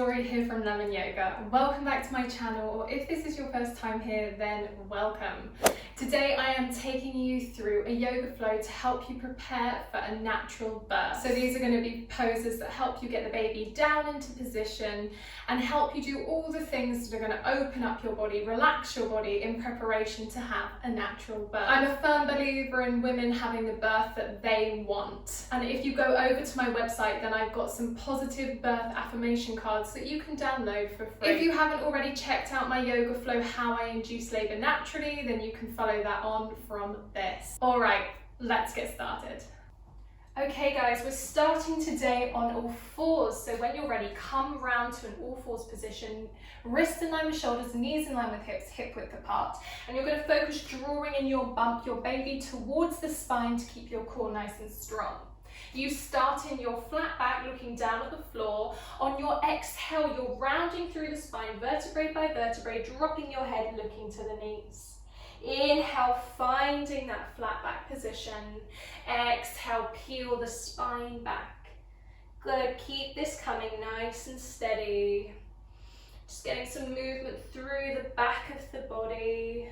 Laurie here from Lemon Yoga. Welcome back to my channel, or if this is your first time here, then welcome. Today I am taking you through a yoga flow to help you prepare for a natural birth. So these are going to be poses that help you get the baby down into position and help you do all the things that are going to open up your body, relax your body in preparation to have a natural birth. I'm a firm believer in women having the birth that they want. And if you go over to my website, then I've got some positive birth affirmation cards that you can download for free. If you haven't already checked out my yoga flow, How I Induce Labour Naturally, then you can follow that on from this. All right, let's get started. Okay guys, we're starting today on all fours. So when you're ready, come round to an all fours position, wrists in line with shoulders, knees in line with hips, hip width apart. And you're going to focus drawing in your bump, your baby towards the spine to keep your core nice and strong. You start in your flat back, looking down at the floor. On your exhale, you're rounding through the spine, vertebrae by vertebrae, dropping your head, looking to the knees. Inhale, finding that flat back position. Exhale, peel the spine back. Good, keep this coming nice and steady. Just getting some movement through the back of the body.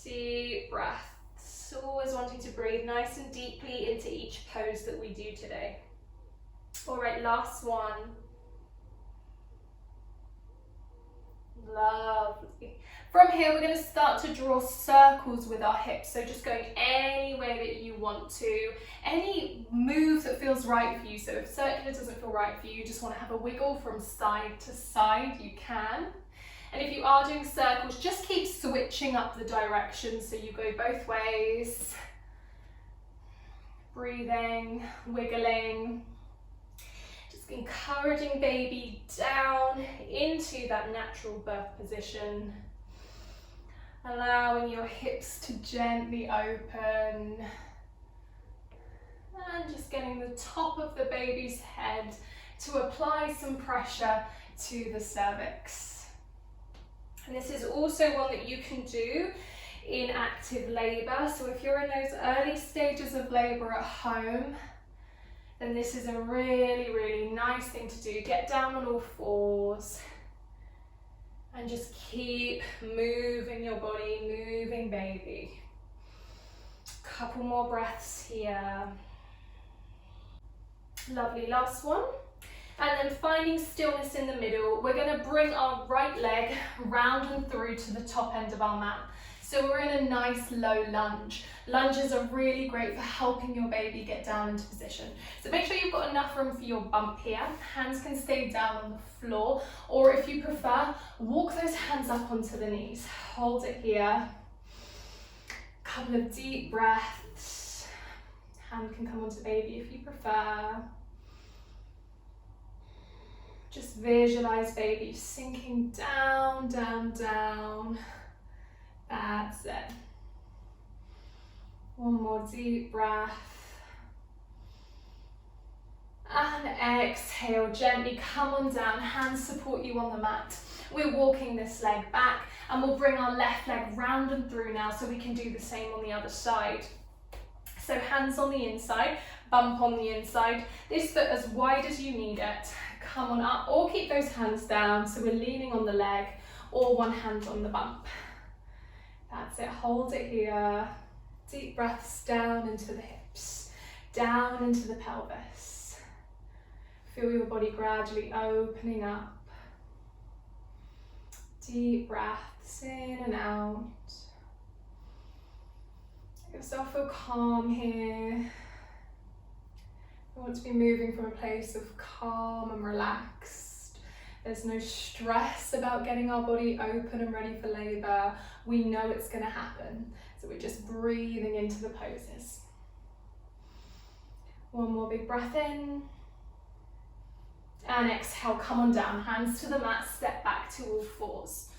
Deep breaths, always wanting to breathe nice and deeply into each pose that we do today. All right, last one. Lovely. From here, we're going to start to draw circles with our hips. So just going any way that you want to, any move that feels right for you. So if circular doesn't feel right for you, you just want to have a wiggle from side to side, you can. And if you are doing circles, just keep switching up the direction so you go both ways. Breathing, wiggling. Encouraging baby down into that natural birth position, allowing your hips to gently open and just getting the top of the baby's head to apply some pressure to the cervix. And this is also one that you can do in active labour. So if you're in those early stages of labour at home, then this is a really, really nice thing to do. Get down on all fours and just keep moving your body, moving baby. Couple more breaths here. Lovely, last one. And then finding stillness in the middle, we're going to bring our right leg round and through to the top end of our mat. So we're in a nice low lunge. Lunges are really great for helping your baby get down into position. So make sure you've got enough room for your bump here. Hands can stay down on the floor, or if you prefer, walk those hands up onto the knees. Hold it here. Couple of deep breaths. Hand can come onto baby if you prefer. Just visualize baby sinking down, down, down. That's it. One more deep breath. And exhale, gently come on down, hands support you on the mat. We're walking this leg back and we'll bring our left leg round and through now so we can do the same on the other side. So hands on the inside, bump on the inside. This foot as wide as you need it. Come on up or keep those hands down so we're leaning on the leg or one hand on the bump. That's it, hold it here. Deep breaths down into the hips, down into the pelvis. Feel your body gradually opening up. Deep breaths in and out. Let yourself feel calm here. You want to be moving from a place of calm and relaxed. There's no stress about getting our body open and ready for labour. We know it's going to happen. So we're just breathing into the poses. One more big breath in. And exhale, come on down. Hands to the mat, step back to all fours.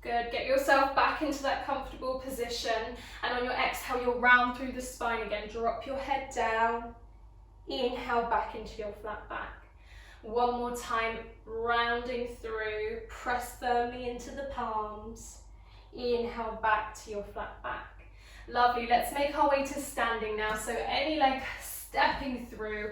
Good, get yourself back into that comfortable position. And on your exhale, you'll round through the spine again. Drop your head down. Inhale back into your flat back. One more time, rounding through, press firmly into the palms. Inhale back to your flat back. Lovely, let's make our way to standing now. So any leg stepping through,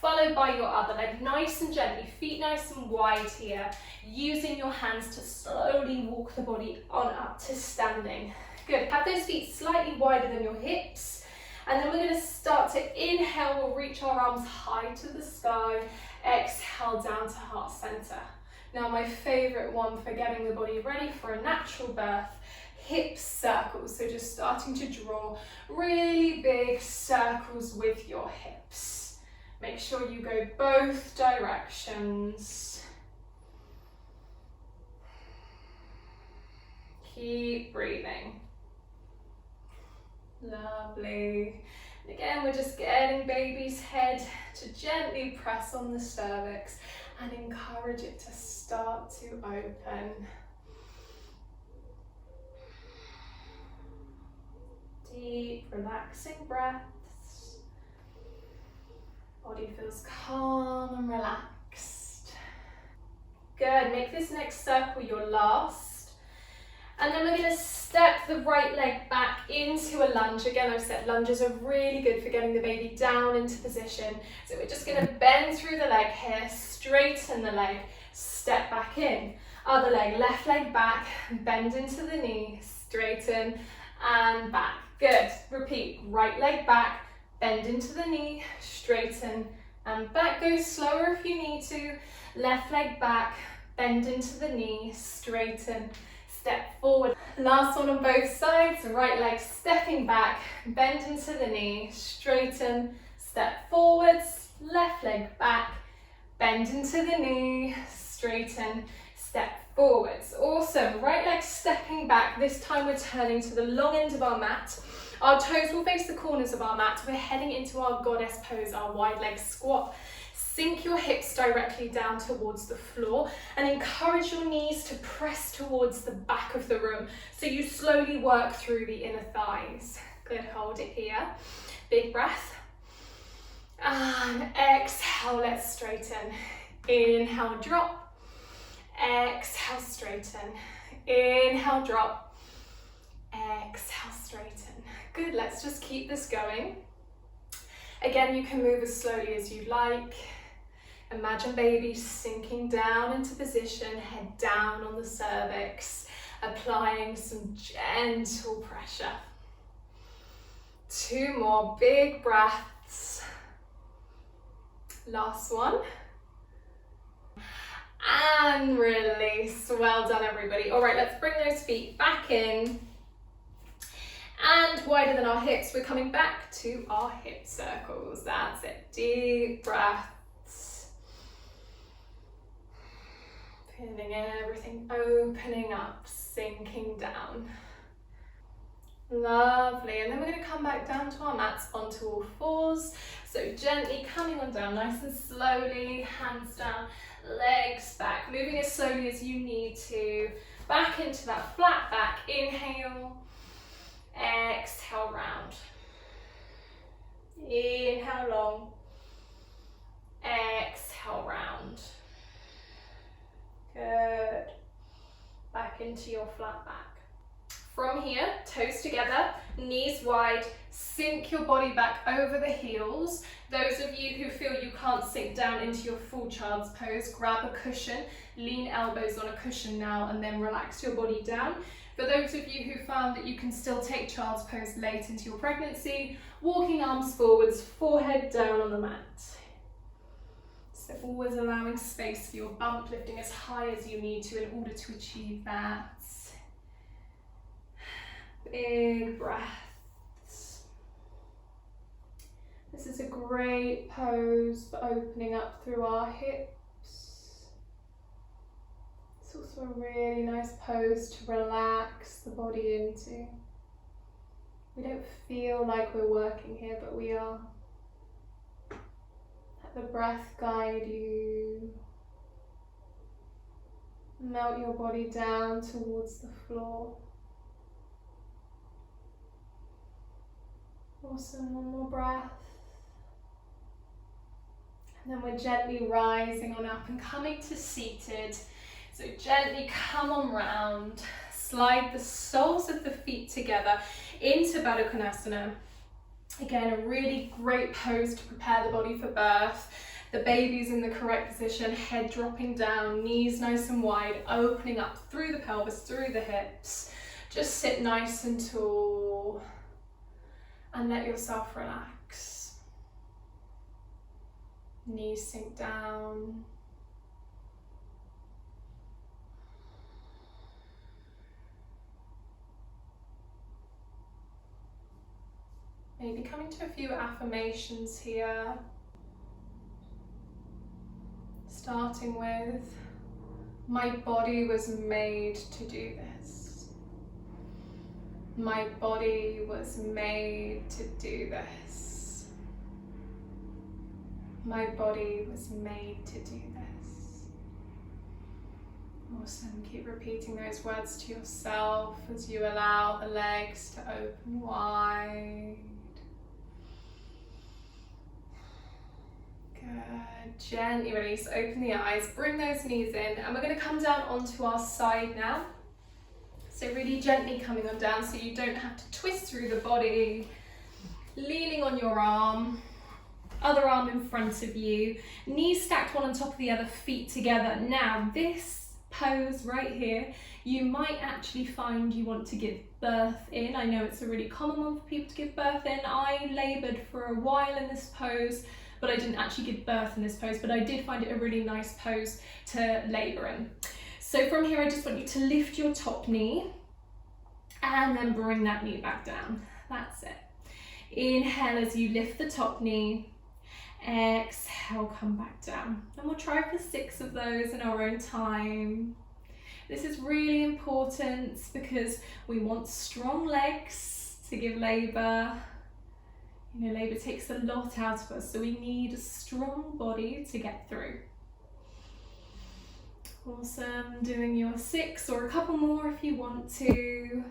followed by your other leg, nice and gently, feet nice and wide here, using your hands to slowly walk the body on up to standing. Good, have those feet slightly wider than your hips, and then we're going to start to inhale, we'll reach our arms high to the sky, exhale down to heart center. Now my favorite one for getting the body ready for a natural birth, hip circles, so just starting to draw really big circles with your hips. Make sure you go both directions. Keep breathing. Lovely. And again, we're just getting baby's head to gently press on the cervix and encourage it to start to open. Deep, relaxing breaths. Body feels calm and relaxed. Good, make this next circle your last. And then we're going to step the right leg back into a lunge. Again, I've said lunges are really good for getting the baby down into position. So we're just going to bend through the leg here, straighten the leg, step back in. Other leg, left leg back, bend into the knee, straighten and back. Good. Repeat. Right leg back, bend into the knee, straighten and back. Go slower if you need to. Left leg back, bend into the knee, straighten, step forward. Last one on both sides. Right leg stepping back, bend into the knee, straighten, step forwards. Left leg back, bend into the knee, straighten, step forwards. Awesome. Right leg stepping back. This time we're turning to the long end of our mat. Our toes will face the corners of our mat. We're heading into our goddess pose, our wide leg squat. Sink your hips directly down towards the floor and encourage your knees to press towards the back of the room. So you slowly work through the inner thighs. Good, hold it here. Big breath. And exhale, let's straighten. Inhale, drop. Exhale, straighten. Inhale, drop. Exhale, straighten. Good, let's just keep this going. Again, you can move as slowly as you like. Imagine baby sinking down into position, head down on the cervix, applying some gentle pressure. 2 more big breaths. Last one. And release. Well done, everybody. All right, let's bring those feet back in. And wider than our hips, we're coming back to our hip circles. That's it. Deep breaths. Feeling everything opening up, sinking down. Lovely. And then we're going to come back down to our mats onto all fours. So gently coming on down, nice and slowly, hands down, legs back, moving as slowly as you need to. Back into that flat back. Inhale. Exhale, round. Inhale, long. Exhale, round. Good. Back into your flat back. From here, toes together, knees wide, sink your body back over the heels. Those of you who feel you can't sink down into your full child's pose, grab a cushion, lean elbows on a cushion now, and then relax your body down. For those of you who found that you can still take child's pose late into your pregnancy, walking arms forwards, forehead down on the mat. So always allowing space for your bump, lifting as high as you need to in order to achieve that. Big breaths. This is a great pose for opening up through our hips. It's also a really nice pose to relax the body into. We don't feel like we're working here, but we are. Let the breath guide you. Melt your body down towards the floor. Awesome, one more breath. And then we're gently rising on up and coming to seated. So gently come on round, slide the soles of the feet together into Baddha Konasana. Again, a really great pose to prepare the body for birth. The baby's in the correct position, head dropping down, knees nice and wide, opening up through the pelvis, through the hips. Just sit nice and tall and let yourself relax. Knees sink down. Maybe coming to a few affirmations here. Starting with, my body was made to do this. My body was made to do this. My body was made to do this. Awesome. Keep repeating those words to yourself as you allow the legs to open wide. Good. Gently release, open the eyes, bring those knees in, and we're going to come down onto our side now. So really gently coming on down so you don't have to twist through the body. Leaning on your arm, other arm in front of you, knees stacked one on top of the other, feet together. Now this pose right here, you might actually find you want to give birth in. I know it's a really common one for people to give birth in. I laboured for a while in this pose, but I didn't actually give birth in this pose, but I did find it a really nice pose to labour in. So from here, I just want you to lift your top knee and then bring that knee back down. That's it. Inhale as you lift the top knee. Exhale, come back down. And we'll try for 6 of those in our own time. This is really important because we want strong legs to give labour. You know, labour takes a lot out of us, so we need a strong body to get through. Awesome. Doing your 6 or a couple more if you want to.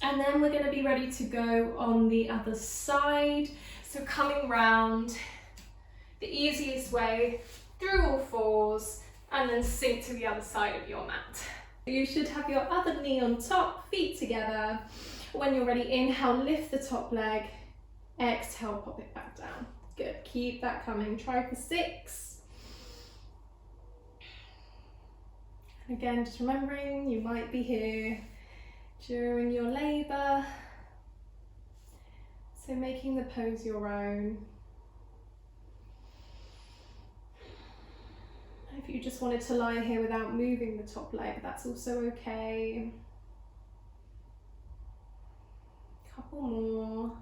And then we're going to be ready to go on the other side. So coming round the easiest way, through all fours, and then sink to the other side of your mat. You should have your other knee on top, feet together. When you're ready, inhale, lift the top leg. Exhale, pop it back down. Good, keep that coming. Try for 6. And again, just remembering you might be here during your labour. So making the pose your own. If you just wanted to lie here without moving the top leg, that's also okay. Couple more.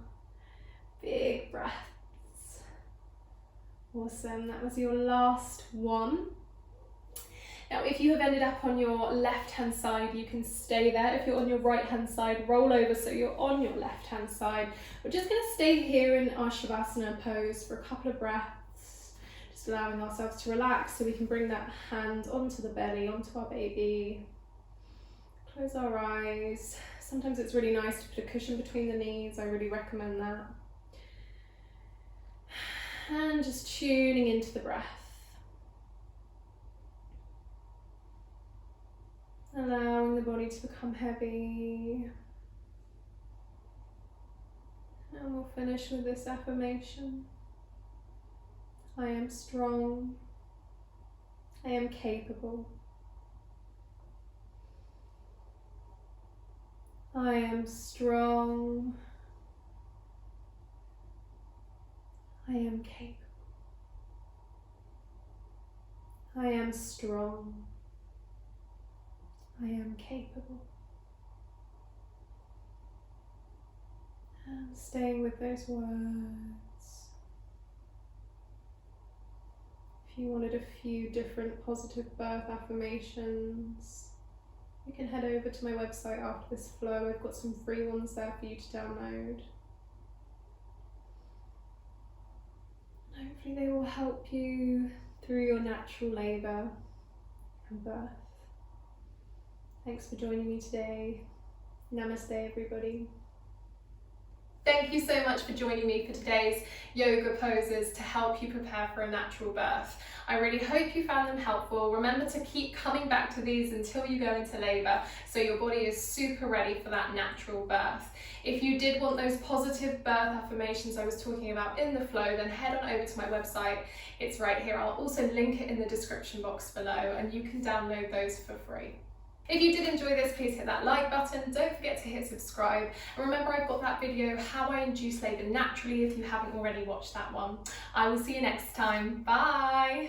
Big breaths. Awesome, that was your last one. Now, if you have ended up on your left-hand side, you can stay there. If you're on your right-hand side, roll over so you're on your left-hand side. We're just going to stay here in our Shavasana pose for a couple of breaths, just allowing ourselves to relax so we can bring that hand onto the belly, onto our baby. Close our eyes. Sometimes it's really nice to put a cushion between the knees. I really recommend that. And just tuning into the breath. Allowing the body to become heavy. And we'll finish with this affirmation. I am strong. I am capable. I am strong. I am capable. I am strong. I am capable. And staying with those words. If you wanted a few different positive birth affirmations, you can head over to my website after this flow. I've got some free ones there for you to download. Hopefully they will help you through your natural labour and birth. Thanks for joining me today. Namaste, everybody. Thank you so much for joining me for today's yoga poses to help you prepare for a natural birth. I really hope you found them helpful. Remember to keep coming back to these until you go into labour, so your body is super ready for that natural birth. If you did want those positive birth affirmations I was talking about in the flow, then head on over to my website. It's right here. I'll also link it in the description box below, and you can download those for free. If you did enjoy this, please hit that like button. Don't forget to hit subscribe. And remember, I've got that video, How I Induce Labour Naturally, if you haven't already watched that one. I will see you next time. Bye.